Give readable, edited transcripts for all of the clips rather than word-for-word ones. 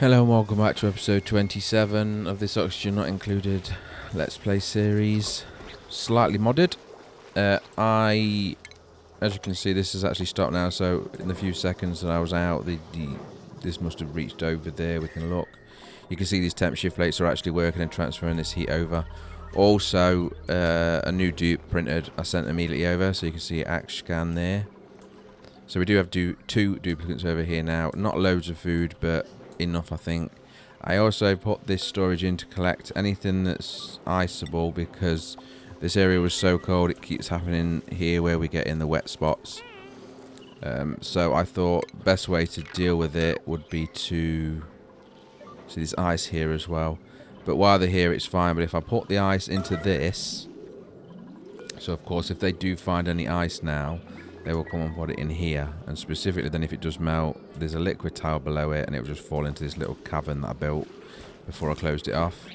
Hello and welcome back to episode 27 of this Oxygen Not Included Let's Play series. Slightly modded. As you can see, this has actually stopped now, so in the few seconds that I was out, this must have reached over there. We can look. You can see these temp shift plates are actually working and transferring this heat over. Also, a new dupe printed, I sent immediately over, so you can see AX scan there. So we do have two duplicates over here now. Not loads of food, but enough, I think. I also put this storage in to collect anything that's iceable, because this area was so cold it keeps happening here where we get in the wet spots. So I thought best way to deal with it would be to see this ice here as well. But while they're here it's fine, but if I put the ice into this, so of course if they do find any ice now, they will come and put it in here, and specifically then if it does melt, there's a liquid tile below it and it will just fall into this little cavern that I built before I closed it off.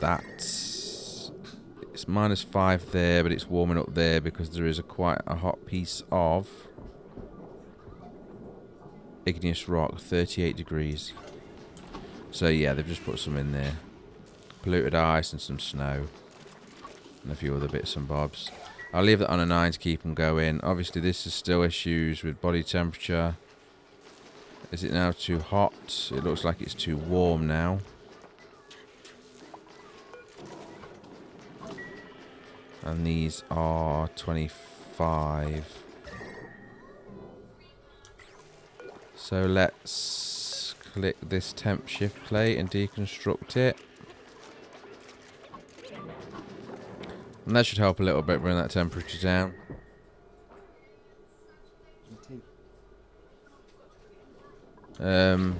It's -5 there, but it's warming up there because there is quite a hot piece of igneous rock, 38 degrees. So yeah, they've just put some in there. Polluted ice and some snow and a few other bits and bobs. I'll leave that on a 9 to keep them going. Obviously, this is still issues with body temperature. Is it now too hot? It looks like it's too warm now. And these are 25. So let's click this temp shift plate and deconstruct it. And that should help a little bit bring that temperature down. And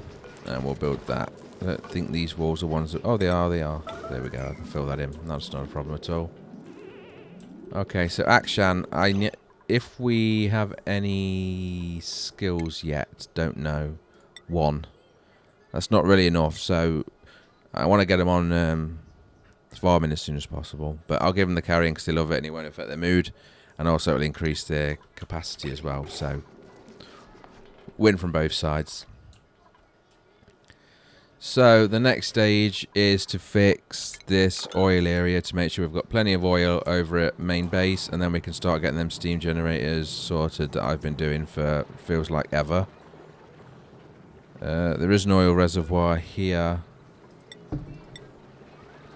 we'll build that. I don't think these walls are ones that... Oh, they are. There we go. I can fill that in. That's not a problem at all. Okay, so Akshan, if we have any skills yet, don't know. 1. That's not really enough, so I want to get them on... farming as soon as possible, but I'll give them the carrying because they love it and it won't affect their mood, and also it'll increase their capacity as well, so win from both sides. So the next stage is to fix this oil area to make sure we've got plenty of oil over at main base, and then we can start getting them steam generators sorted that I've been doing for feels like ever. There is an oil reservoir here.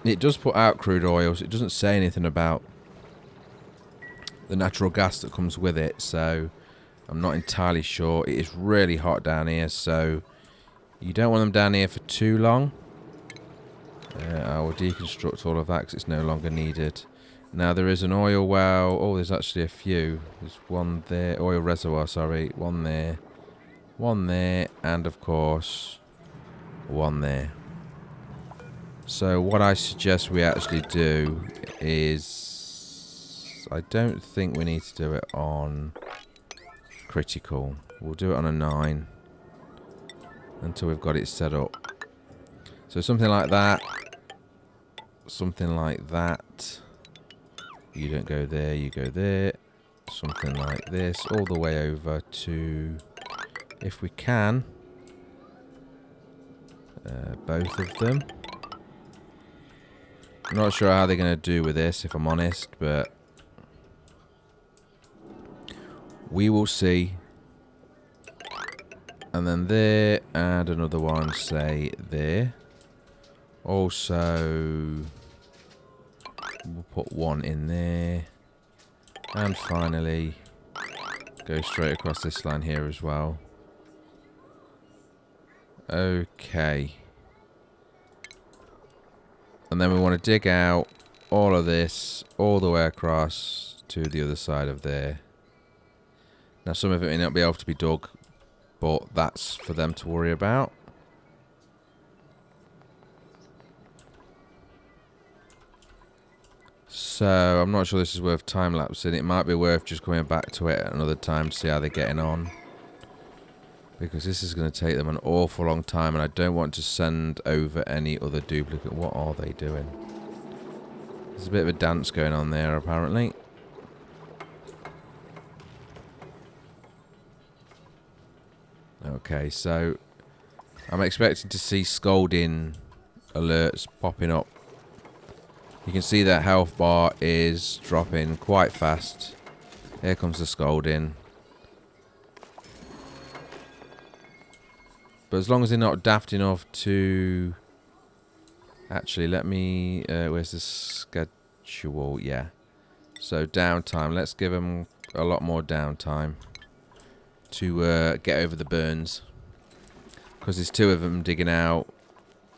It does put out crude oils. It doesn't say anything about the natural gas that comes with it, so I'm not entirely sure. It is really hot down here, so you don't want them down here for too long. I will deconstruct all of that because it's no longer needed. Now there is an oil well. Oh, there's actually a few. There's one there. Oil reservoir, sorry. One there. One there. And of course, one there. So what I suggest we actually do is... I don't think we need to do it on critical. We'll do it on a 9 until we've got it set up. So something like that. Something like that. You don't go there, you go there. Something like this. All the way over to, if we can, both of them. I'm not sure how they're going to do with this, if I'm honest, but we will see. And then there, and another one, say, there. Also, we'll put one in there. And finally, go straight across this line here as well. Okay. And then we want to dig out all of this all the way across to the other side of there. Now some of it may not be able to be dug, but that's for them to worry about. So I'm not sure this is worth time-lapsing. It might be worth just coming back to it at another time to see how they're getting on, because this is going to take them an awful long time, and I don't want to send over any other duplicate. What are they doing? There's a bit of a dance going on there, apparently. Okay, so I'm expecting to see scalding alerts popping up. You can see that health bar is dropping quite fast. Here comes the scalding. But as long as they're not daft enough to... Actually, let me... where's the schedule? Yeah. So, downtime. Let's give them a lot more downtime to get over the burns. Because there's 2 of them digging out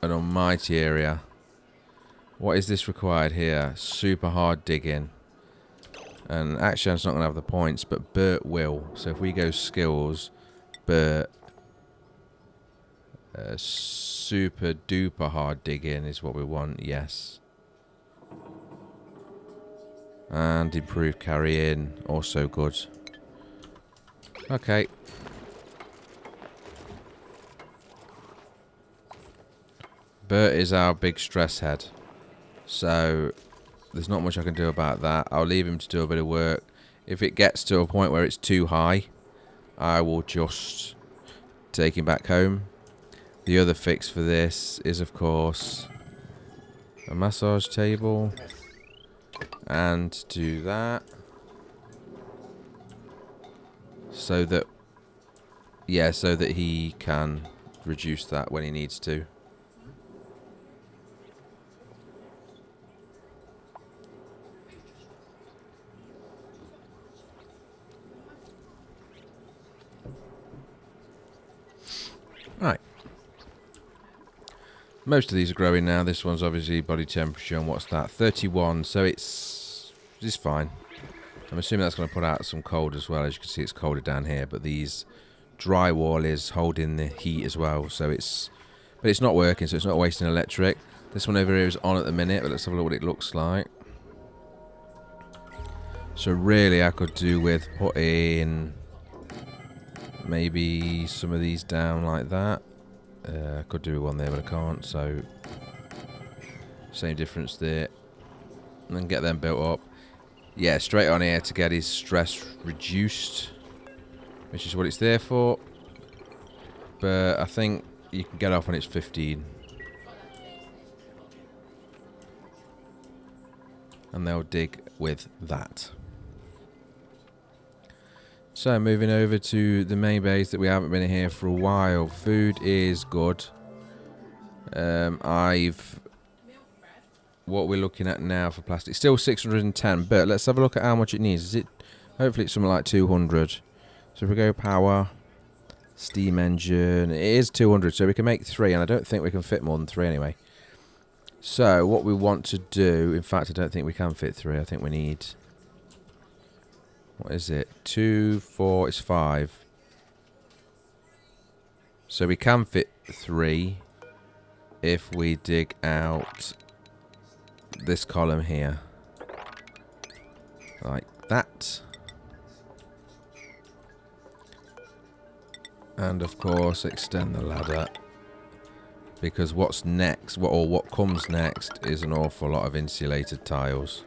an almighty area. What is this required here? Super hard digging. And actually, I'm not going to have the points, but Bert will. So, if we go skills, Bert... super duper hard digging is what we want, yes. And improved carrying, also good. Okay. Bert is our big stress head. So, there's not much I can do about that. I'll leave him to do a bit of work. If it gets to a point where it's too high, I will just take him back home. The other fix for this is, of course, a massage table. And do that. So that, yeah, so that he can reduce that when he needs to. Right. Most of these are growing now. This one's obviously body temperature, and what's that? 31, so it's fine. I'm assuming that's going to put out some cold as well. As you can see, it's colder down here, but these drywall is holding the heat as well, so but it's not working, so it's not wasting electric. This one over here is on at the minute, but let's have a look what it looks like. So really, I could do with putting maybe some of these down like that. I could do one there, but I can't, so same difference there. And then get them built up. Yeah, straight on here to get his stress reduced, which is what it's there for. But I think you can get off when it's 15. And they'll dig with that. So, moving over to the main base that we haven't been here for a while. Food is good. What we're looking at now for plastic, still 610, but let's have a look at how much it needs. Is it? Hopefully it's something like 200. So if we go power, steam engine, it is 200, so we can make 3, and I don't think we can fit more than 3 anyway. So what we want to do, in fact I don't think we can fit 3, I think we need... What is it? 2, 4, it's 5. So we can fit 3 if we dig out this column here. Like that. And of course extend the ladder. Because what's next, what comes next is an awful lot of insulated tiles.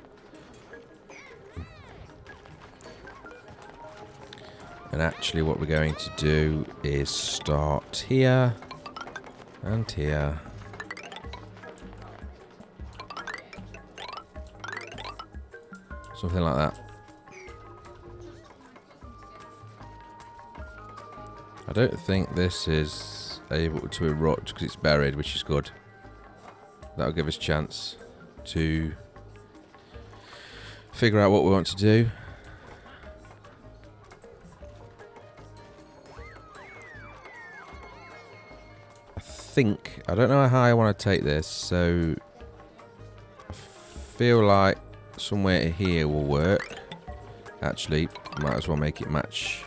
And actually what we're going to do is start here and here. Something like that. I don't think this is able to erupt because it's buried, which is good. That'll give us a chance to figure out what we want to do. I don't know how high I want to take this, so I feel like somewhere here will work. Actually, might as well make it match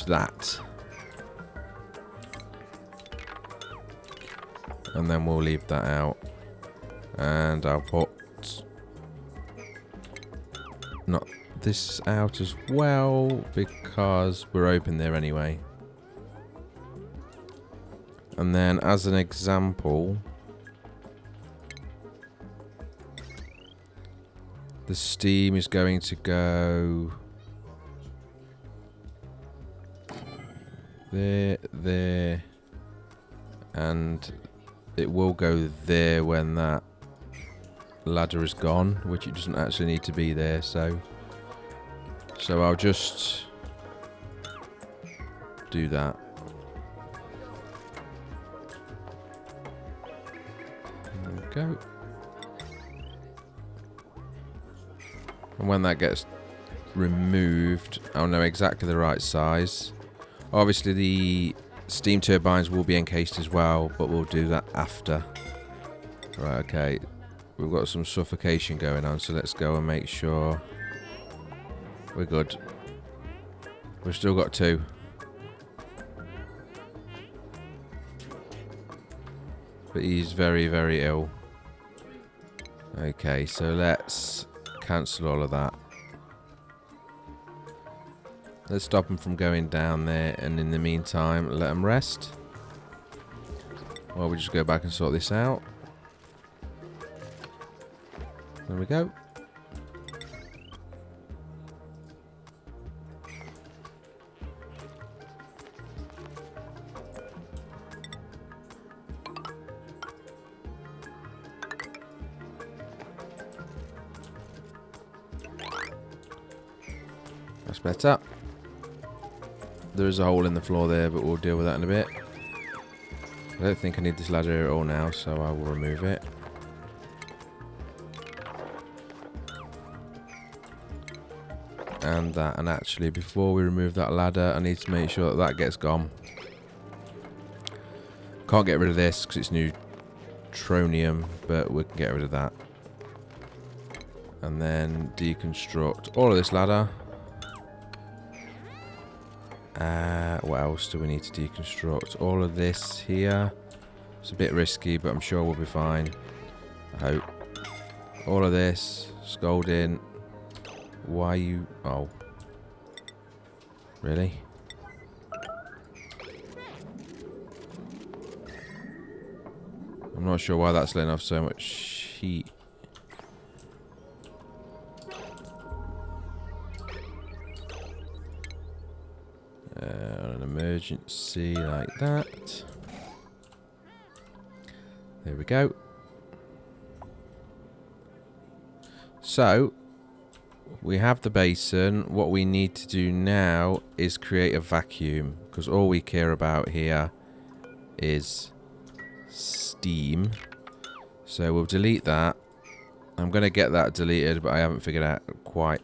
that. And then we'll leave that out. And I'll put not this out as well because we're open there anyway. And then as an example, the steam is going to go there, there, and it will go there when that ladder is gone, which it doesn't actually need to be there. So I'll just do that. There we go. And when that gets removed, I'll know exactly the right size. Obviously the steam turbines will be encased as well, but we'll do that after. Right, okay. We've got some suffocation going on, so let's go and make sure we're good. We've still got 2. But he's very, very ill. Okay, so let's cancel all of that. Let's stop them from going down there, and in the meantime, let them rest. Well, we just go back and sort this out. There we go. That's better. There is a hole in the floor there, but we'll deal with that in a bit. I don't think I need this ladder at all now, so I will remove it. And that, and actually before we remove that ladder, I need to make sure that that gets gone. Can't get rid of this because it's neutronium, but we can get rid of that. And then deconstruct all of this ladder. What else do we need to deconstruct? All of this here. It's a bit risky, but I'm sure we'll be fine. I hope. All of this. Scolding. Why you... Oh. Really? I'm not sure why that's letting off so much heat. An emergency like that. There we go. So, we have the basin. What we need to do now is create a vacuum, because all we care about here is steam. So we'll delete that. I'm going to get that deleted, but I haven't figured out quite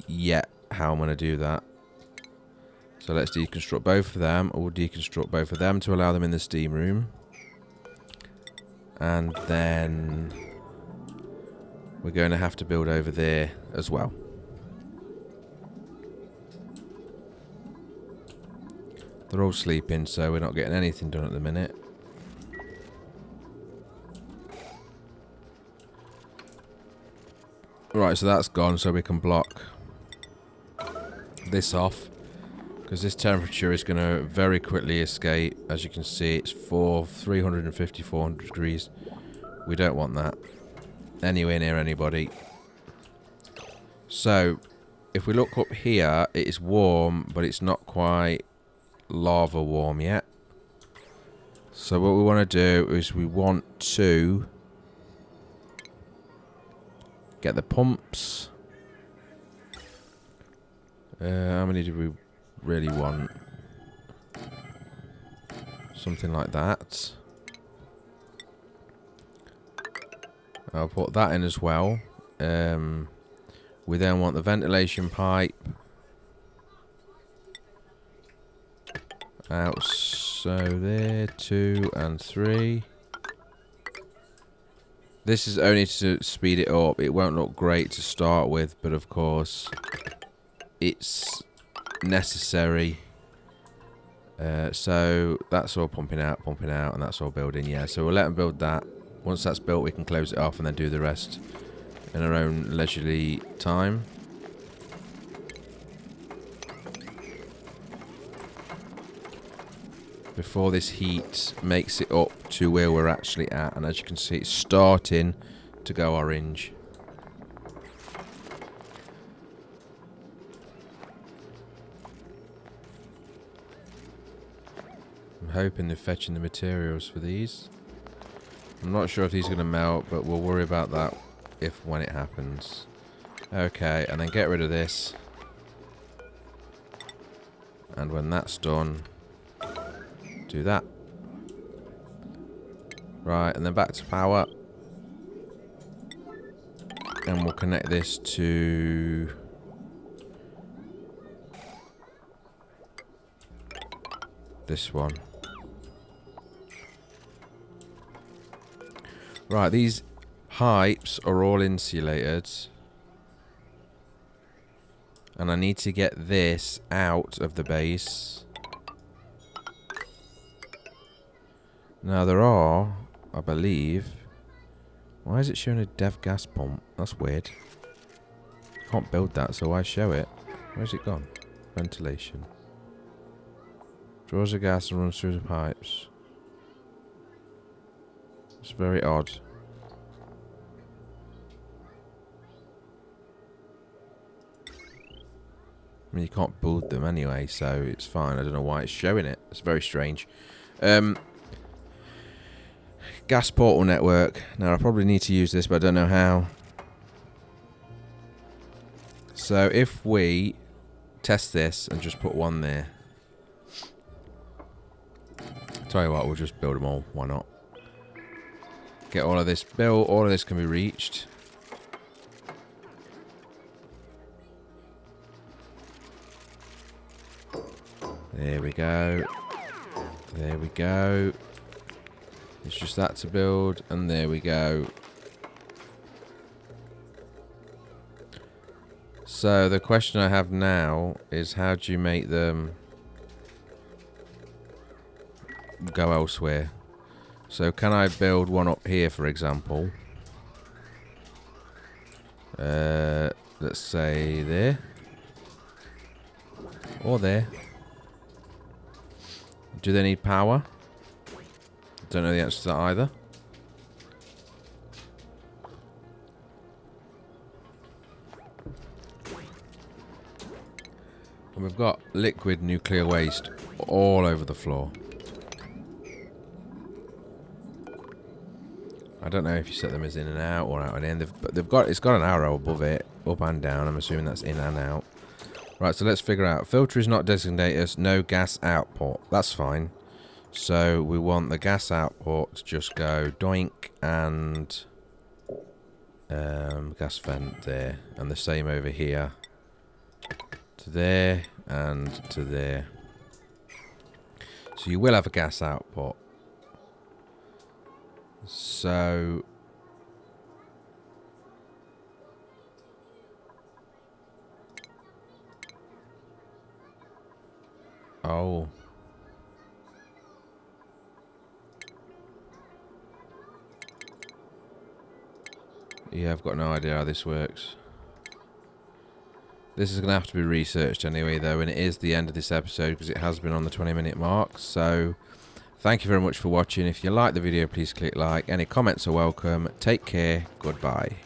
yet how I'm going to do that. So let's deconstruct both of them. We'll deconstruct both of them to allow them in the steam room. And then we're going to have to build over there as well. They're all sleeping, so we're not getting anything done at the minute. Right, so that's gone, so we can block this off. Because this temperature is going to very quickly escape. As you can see, it's 350, 400 degrees. We don't want that anywhere near anybody. So, if we look up here, it is warm, but it's not quite lava warm yet. So what we want to do is we want to get the pumps. How many do we really want? Something like that. I'll put that in as well. We then want the ventilation pipe out, so there, 2 and 3. This is only to speed it up. It won't look great to start with, but of course it's necessary. So that's all pumping out, and that's all building. Yeah, so we'll let them build that. Once that's built, we can close it off and then do the rest in our own leisurely time. Before this heat makes it up to where we're actually at. And as you can see, it's starting to go orange. hoping they're fetching the materials for these. I'm not sure if these are going to melt, but we'll worry about that when it happens. Okay, and then get rid of this. And when that's done, do that. Right, and then back to power. And we'll connect this to this one. Right, these pipes are all insulated. And I need to get this out of the base. Now there are, I believe... Why is it showing a dev gas pump? That's weird. Can't build that, so why show it? Where's it gone? Ventilation. Draws the gas and runs through the pipes. It's very odd. I mean, you can't build them anyway, so it's fine. I don't know why it's showing it. It's very strange. Gas portal network. Now, I probably need to use this, but I don't know how. So, if we test this and just put one there. Tell you what, we'll just build them all. Why not? Get all of this built. All of this can be reached. There we go. There we go. It's just that to build, and there we go. So the question I have now is, how do you make them go elsewhere? So can I build one up here, for example? Let's say there. Or there. Do they need power? Don't know the answer to that either. And we've got liquid nuclear waste all over the floor. I don't know if you set them as in and out or out and in. But it's got an arrow above it, up and down. I'm assuming that's in and out. Right, so let's figure out. Filter is not designated as no gas output. That's fine. So we want the gas output to just go doink and gas vent there. And the same over here. To there and to there. So you will have a gas output. So... Oh... Yeah, I've got no idea how this works. This is going to have to be researched anyway, though, and it is the end of this episode because it has been on the 20-minute mark. So, thank you very much for watching. If you like the video, please click like. Any comments are welcome. Take care. Goodbye.